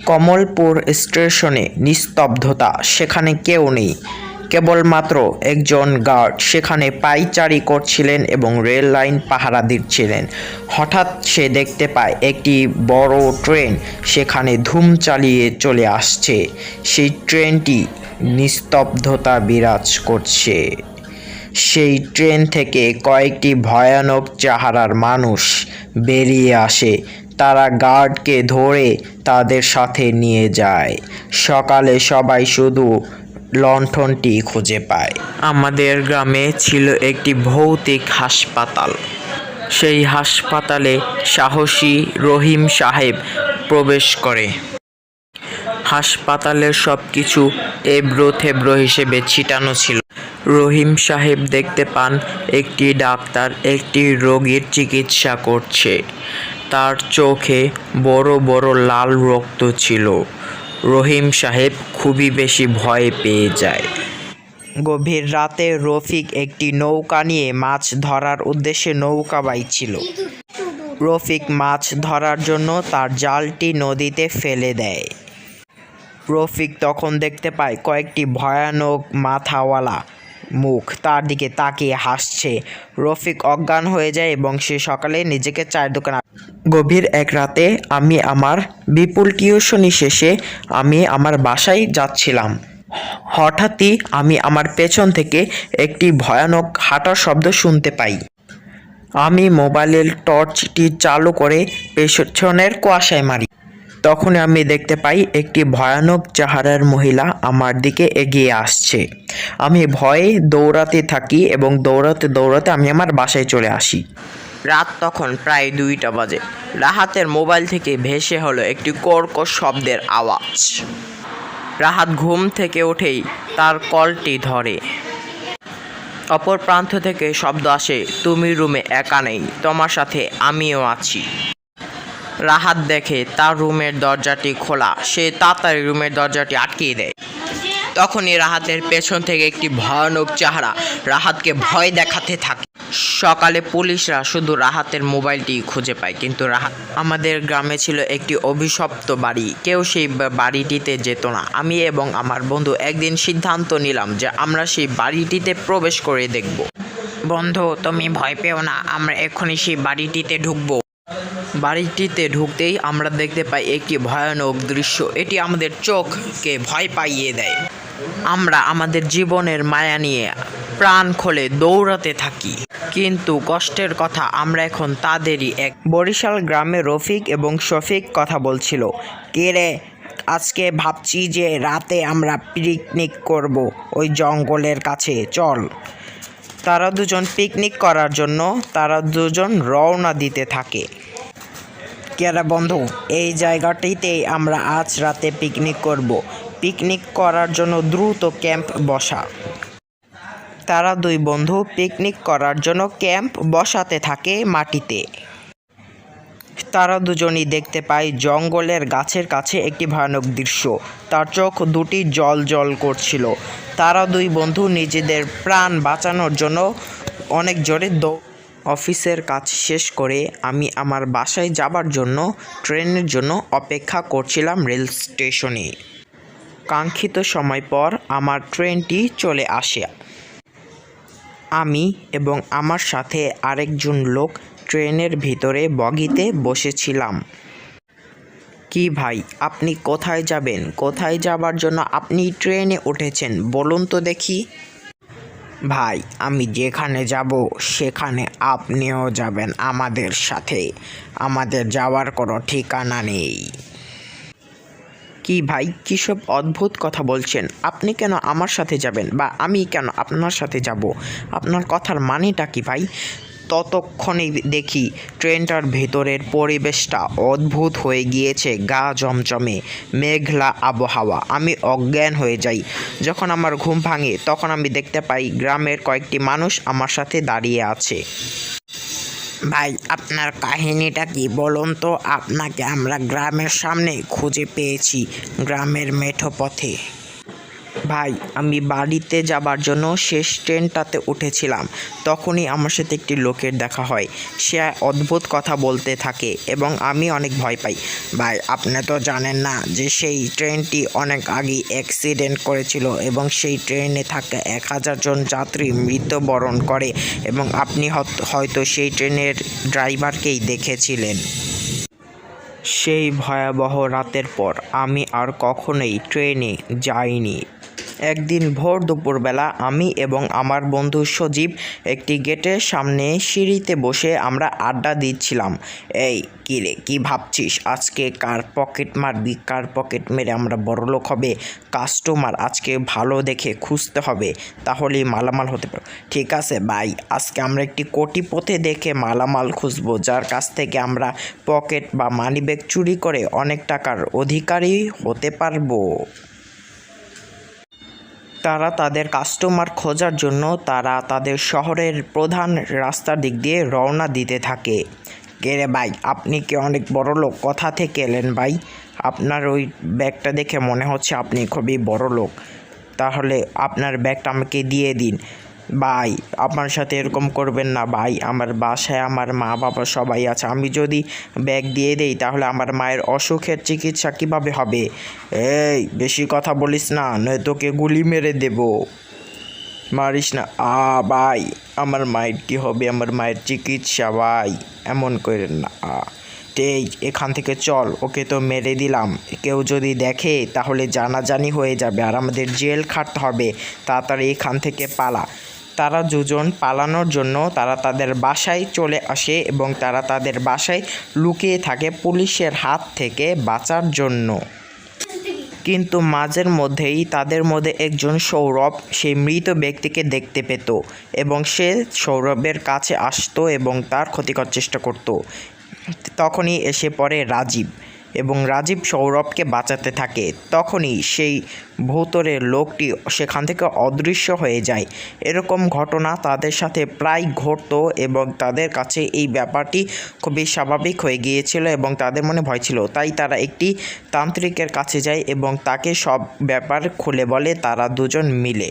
কমলপুর স্টেশনে নিস্তব্ধতা, সেখানে কেউ নেই, কেবলমাত্র একজন গার্ড সেখানে পায়চারি করছিলেন এবং রেল লাইন পাহারা দিচ্ছিলেন। হঠাৎ সে দেখতে পায় একটি বড় ট্রেন সেখানে ধুম চালিয়ে চলে আসছে। সেই ট্রেনটি নিস্তব্ধতা বিরাজ করছে। সেই ট্রেন থেকে কয়েকটি ভয়ানক চেহারার মানুষ বেরিয়ে আসে। তারা গার্ডকে ধরে তাদের সাথে নিয়ে যায়। সকালে সবাই শুধু লণ্ঠনটি খুঁজে পায়। আমাদের গ্রামে ছিল একটি ভৌতিক হাসপাতাল। সেই হাসপাতালে সাহসী রহিম সাহেব প্রবেশ করে। হাসপাতালের সবকিছু এবড়ো থেবড়ো হিসেবে ছিটানো ছিল। রহিম সাহেব দেখতে পান একটি ডাক্তার একটি রোগীর চিকিৎসা করছে। তার চোখে বড় বড় লাল রক্ত ছিল। রহিম সাহেব খুবই বেশি ভয় পেয়ে যায়। গভীর রাতে রফিক একটি নৌকা নিয়ে মাছ ধরার উদ্দেশ্যে নৌকা বাইছিল। রফিক মাছ ধরার জন্য তার জালটি নদীতে ফেলে দেয়। রফিক তখন দেখতে পায় কয়েকটি ভয়ানক মাথাওয়ালা মুখ তার দিকে তাকিয়ে হাসছে। রফিক অজ্ঞান হয়ে যায় এবং সে সকালে নিজেকে চায়ের দোকানে। গভীর এক রাতে আমি আমার বিপুল টিউশনি শেষে আমি আমার বাসায় যাচ্ছিলাম। হঠাৎই আমি আমার পেছন থেকে একটি ভয়ানক হাঁটার শব্দ শুনতে পাই। আমি মোবাইলের টর্চটি চালু করে পেছনের কুয়াশায় মারি। তখন আমি দেখতে পাই একটি ভয়ানক চেহারার মহিলা আমার দিকে এগিয়ে আসছে। আমি ভয়ে দৌড়াতে থাকি এবং দৌড়াতে দৌড়াতে আমি আমার বাসায় চলে আসি। রাত তখন প্রায় 2টা বাজে। রাহাতের মোবাইল থেকে ভেসে হলো একটি কর্কশ শব্দের আওয়াজ। রাহাত ঘুম থেকে উঠেই তার কলটি ধরে। অপর প্রান্ত থেকে শব্দ আসে, তুমি রুমে একা নেই, তোমার সাথে আমিও আছি। রাহাত দেখে তার রুমের দরজাটি খোলা। সে তাড়াতাড়ি রুমের দরজাটি আটকিয়ে দেয়। তখনই রাহাতের পেছন থেকে একটি ভয়ানক চেহারা রাহাতকে ভয় দেখাতে থাকে। সকালে পুলিশরা শুধু রাহাতের মোবাইলটি খুঁজে পায়, কিন্তু রাহাত। আমাদের গ্রামে ছিল একটি অভিশপ্ত বাড়ি। কেউ সেই বাড়িটিতে যেত না। আমি এবং আমার বন্ধু একদিন সিদ্ধান্ত নিলাম যে আমরা সেই বাড়িটিতে প্রবেশ করে দেখব। বন্ধু, তুমি ভয় পেও না, আমরা এক্ষুনি সেই বাড়িটিতে ঢুকবো। বাড়িটিতে ঢুকতেই আমরা দেখতে পাই একটি ভয়ানক দৃশ্য। এটি আমাদের চোখকে ভয় পাইয়ে দেয়। আমরা আমাদের জীবনের মায়া নিয়ে প্রাণ খুলে দৌড়াতে থাকি। কিন্তু কষ্টের কথা, আমরা এখন তাদেরই এক। বরিশাল গ্রামে রফিক এবং শফিক কথা বলছিল। কে রে, আজকে ভাবছি যে রাতে আমরা পিকনিক করব ওই জঙ্গলের কাছে, চল। তারা দুজন পিকনিক করার জন্য রওনা দিতে থাকে। কেরা বন্ধু, এই জায়গাটিতেই আমরা আজ রাতে পিকনিক করব। পিকনিক করার জন্য দ্রুত ক্যাম্প বসা। তারা দুই বন্ধু পিকনিক করার জন্য ক্যাম্প বসাতে থাকে মাটিতে। তারা দুজনই দেখতে পায় জঙ্গলের গাছের কাছে একটি ভয়ানক দৃশ্য। তার চোখ দুটি জল জল করছিল। তারা দুই বন্ধু নিজেদের প্রাণ বাঁচানোর জন্য অনেক জোরে অফিসের কাজ শেষ করে আমি আমার বাসায় যাবার জন্য ট্রেনের জন্য অপেক্ষা করছিলাম রেল স্টেশনে। কাঙ্ক্ষিত সময় পর আমার ট্রেনটি চলে আসে। আমি এবং আমার সাথে আরেকজন লোক ট্রেনের ভিতরে বগিতে বসেছিলাম। কি ভাই, আপনি কোথায় যাবেন? কোথায় যাবার জন্য আপনি ট্রেনে উঠেছেন বলুন তো দেখি। ভাই, আমি যেখানে যাব সেখানে আপনিও যাবেন আমাদের সাথে। আমাদের যাওয়ার কোনো ঠিকানা নেই। কি ভাই, কী সব অদ্ভুত কথা বলছেন? আপনি কেন আমার সাথে যাবেন বা আমি কেন আপনার সাথে যাব? আপনার কথার মানেটা কি ভাই? ততক্ষণে দেখি ট্রেনটার ভেতরের পরিবেশটা অদ্ভুত হয়ে গিয়েছে। গা জমজমে মেঘলা আবহাওয়া। আমি অজ্ঞান হয়ে যাই। যখন আমার ঘুম ভাঙে তখন আমি দেখতে পাই গ্রামের কয়েকটি মানুষ আমার সাথে দাঁড়িয়ে আছে। ভাই, আপনার কাহিনীটা কি বলুন তো? আপনাকে আমরা গ্রামের সামনে খুঁজে পেয়েছি, গ্রামের মেঠো পথে। ভাই, আমি বাড়িতে যাবার জন্য শেষ ট্রেনটাতে উঠেছিলাম, তখনই আমার সাথে একটি লোকের দেখা হয়। সে অদ্ভুত কথা বলতে থাকে এবং আমি অনেক ভয় পাই। ভাই, আপনি তো জানেন না যে সেই ট্রেনটি অনেক আগে অ্যাক্সিডেন্ট করেছিল এবং সেই ট্রেনে থাকা 1000 জন যাত্রী মৃত্যুবরণ করে এবং আপনি হয়তো সেই ট্রেনের ড্রাইভারকেই দেখেছিলেন। সেই ভয়াবহ রাতের পর আমি আর কখনোই ট্রেনে যাইনি। একদিন ভোর দুপুরবেলা আমি এবং আমার বন্ধু সজীব একটি গেটের সামনে সিঁড়িতে বসে আমরা আড্ডা দিচ্ছিলাম। এই কিরে, কি ভাবছিস? আজকে কার পকেট মারবি? কার পকেট মেরে আমরা বড়লোক হবে? কাস্টমার আজকে ভালো দেখে খুঁজতে হবে, তাহলেই মালামাল হতে পারো। ঠিক আছে ভাই, আজকে আমরা একটি কোটিপতি দেখে মালামাল খুঁজবো, যার কাছ থেকে আমরা পকেট বা মানিব্যাগ চুরি করে অনেক টাকার অধিকারী হতে পারবো। তারা তাদের কাস্টমার খোঁজার জন্য তাদের শহরের প্রধান রাস্তার দিক দিয়ে রওনা দিতে থাকে। কে রে ভাই, আপনি কি অনেক বড় লোক? কোথা থেকে এলেন ভাই? আপনার ওই ব্যাগটা দেখে মনে হচ্ছে আপনি খুবই বড় লোক। তাহলে আপনার ব্যাগটা আমাকে দিয়ে দিন। ভাই, আমার সাথে এরকম করবেন না ভাই, আমার বাসায় আমার মা বাবা সবাই আছে। আমি যদি ব্যাগ দিয়ে দেই তাহলে আমার মায়ের অসুখের চিকিৎসা কিভাবে হবে? এই বেশি কথা বলিস না, নয় তোকে গুলি মেরে দেব। মারিস না। ভাই, আমার মায়ের কী হবে? আমার মায়ের চিকিৎসা ভাই, এমন করেন না। এখান থেকে চল, ওকে তো মেরে দিলাম, কেউ যদি দেখে তাহলে জানাজানি হয়ে যাবে আর আমাদের জেল খাটতে হবে। তাড়াতাড়ি এখান থেকে পালা। তারা দুজন পালানোর জন্য তাদের বাসায় চলে আসে এবং তারা তাদের বাসায় লুকিয়ে থাকে পুলিশের হাত থেকে বাঁচার জন্য। কিন্তু মাঝের মধ্যেই তাদের মধ্যে একজন সৌরভ সেই মৃত ব্যক্তিকে দেখতে পেত এবং সে সৌরভের কাছে আসতো এবং তার ক্ষতি করার চেষ্টা করত। তখনই এসে পড়ে রাজীব এবং রাজীব সৌরভকে বাঁচাতে থাকে। তখনই সেই ভূতরের লোকটি সেখান থেকে অদৃশ্য হয়ে যায়। এরকম ঘটনা তাদের সাথে প্রায় ঘটতো এবং তাদের কাছে এই ব্যাপারটি খুবই স্বাভাবিক হয়ে গিয়েছিল এবং তাদের মনে ভয় ছিল। তাই তারা একটি তান্ত্রিকের কাছে যায় এবং তাকে সব ব্যাপার খুলে বলে। তারা দুজন মিলে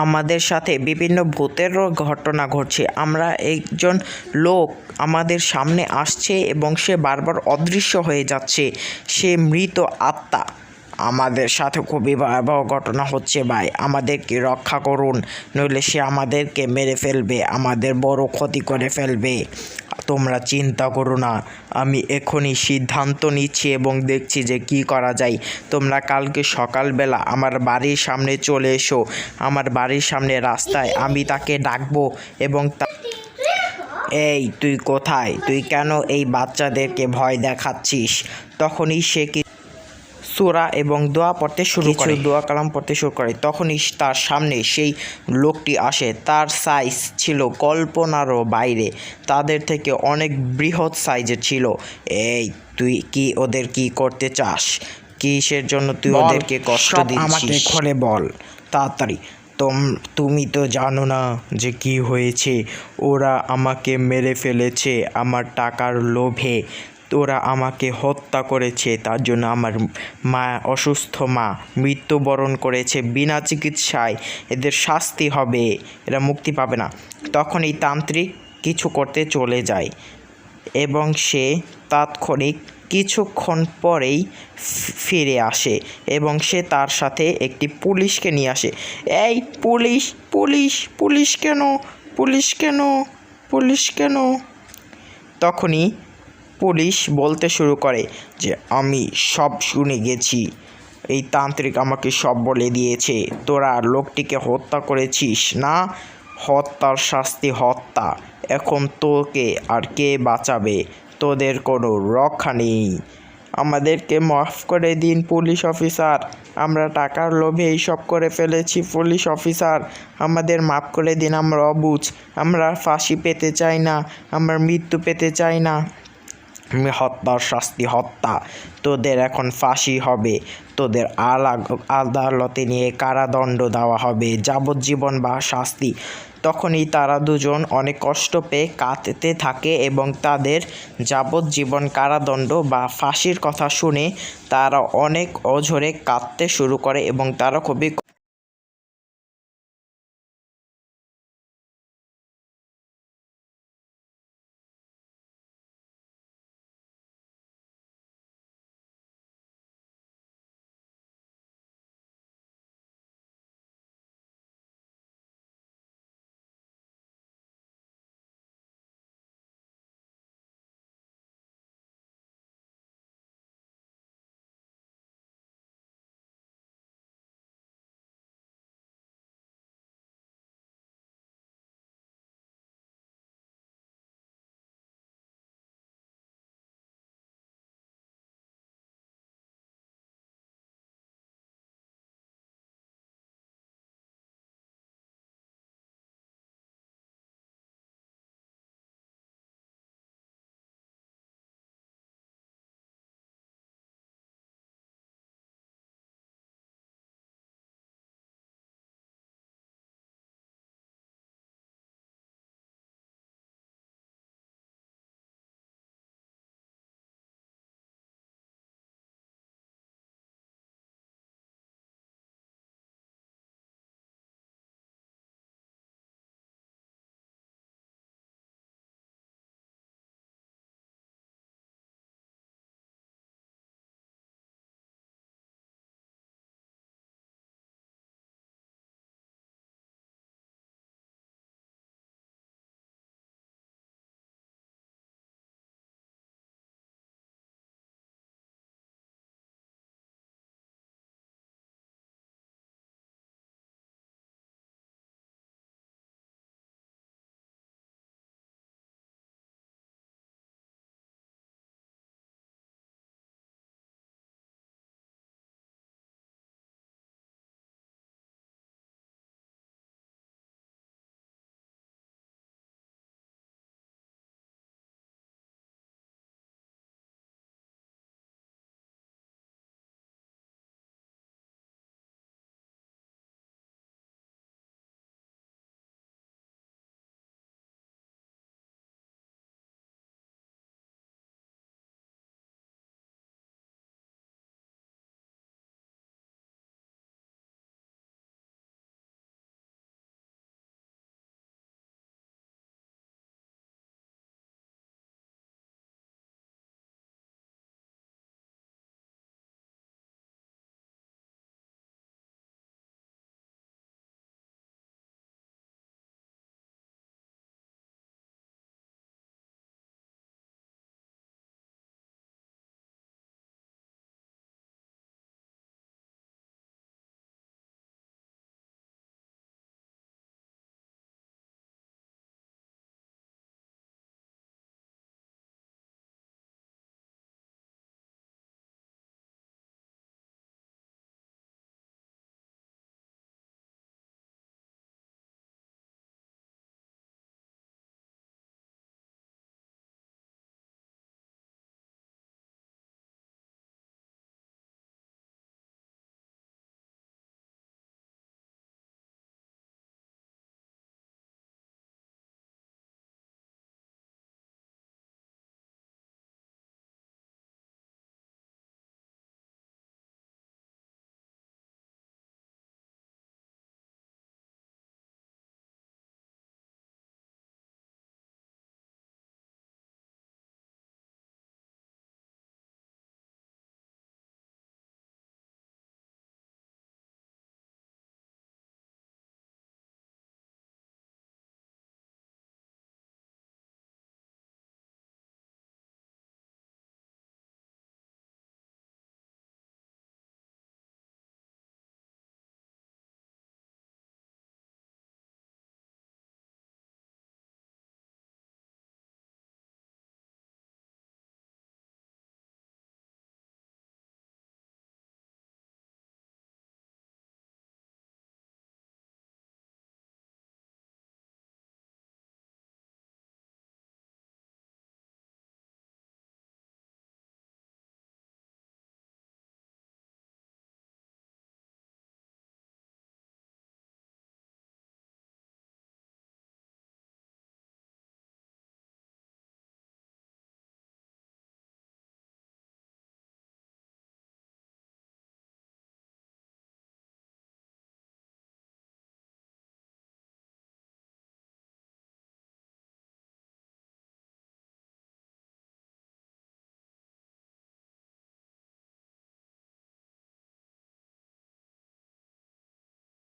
আমাদের সাথে বিভিন্ন ভূতেরও ঘটনা ঘটছে, আমরা একজন লোক আমাদের সামনে আসছে এবং সে বারবার অদৃশ্য হয়ে যাচ্ছে, সে মৃত আত্মা। আমাদের সাথে খুবই ভয়াবহ ঘটনা হচ্ছে ভাই, আমাদেরকে রক্ষা করুন, নইলে সে আমাদেরকে মেরে ফেলবে, আমাদের বড় ক্ষতি করে ফেলবে। তোমরা চিন্তা করো না, আমি এখনই সিদ্ধান্ত নিচ্ছি এবং দেখছি যে কি করা যায়। তোমরা কালকে সকালবেলা আমার বাড়ির সামনে চলে এসো। আমার বাড়ির সামনে রাস্তায় আমি তাকে ডাকবো এবং এই তুই কোথায়? তুই কেন এই বাচ্চাদেরকে ভয় দেখাচ্ছিস? তখনই সে সূরা এবং দোয়া পড়তে শুরু করে, দোয়া কালাম পড়তে শুরু করে। তখনই তার সামনে সেই লোকটি আসে। তার সাইজ ছিল কল্পনারও বাইরে, তাদের থেকে অনেক বৃহৎ সাইজের ছিল। এই তুই কি ওদের কি করতে চাস? কিসের জন্য তুই ওদেরকে কষ্ট দিচ্ছিস? আমাকে খুলে বল তাড়াতাড়ি। তুমি তো জানো না যে কি হয়েছে। ওরা আমাকে মেরে ফেলেছে আমার টাকার লোভে। ওরা আমাকে হত্যা করেছে, তার জন্য আমার মা, অসুস্থ মা মৃত্যুবরণ করেছে বিনা চিকিৎসায়। এদের শাস্তি হবে, এরা মুক্তি পাবে না। তখন এই তান্ত্রিক কিছু করতে চলে যায় এবং সে তাৎক্ষণিক কিছুক্ষণ পরেই ফিরে আসে এবং সে তার সাথে একটি পুলিশকে নিয়ে আসে। এই পুলিশ, পুলিশ, পুলিশ কেন? পুলিশ কেন? পুলিশ কেন? তখনই পুলিশ বলতে শুরু করে যে আমি সব শুনে গেছি, এই তান্ত্রিক আমাকে সব বলে দিয়েছে। তোরা লোকটিকে হত্যা করেছিস না? হত্যার শাস্তি হত্যা। এখন তোকে আর কে বাঁচাবে? তোদের কোনো রক্ষা নেই। আমাদেরকে মাফ করে দিন পুলিশ অফিসার, আমরা টাকার লোভে এইসব করে ফেলেছি। পুলিশ অফিসার, আমাদের মাফ করে দিন, আমরা অবুঝ, আমরা ফাঁসি পেতে চাই না, আমরা মৃত্যু পেতে চাই না। হত্যার শাস্তি হত্যা, তোদের এখন ফাঁসি হবে, তোদের আদালতে নিয়ে কারাদণ্ড দেওয়া হবে, যাবজ্জীবন বা শাস্তি। তখনই তারা দুজন অনেক কষ্ট পেয়ে কাঁদতে থাকে এবং তাদের যাবজ্জীবন কারাদণ্ড বা ফাঁসির কথা শুনে তারা অনেক অঝোরে কাঁদতে শুরু করে এবং তারা খুবই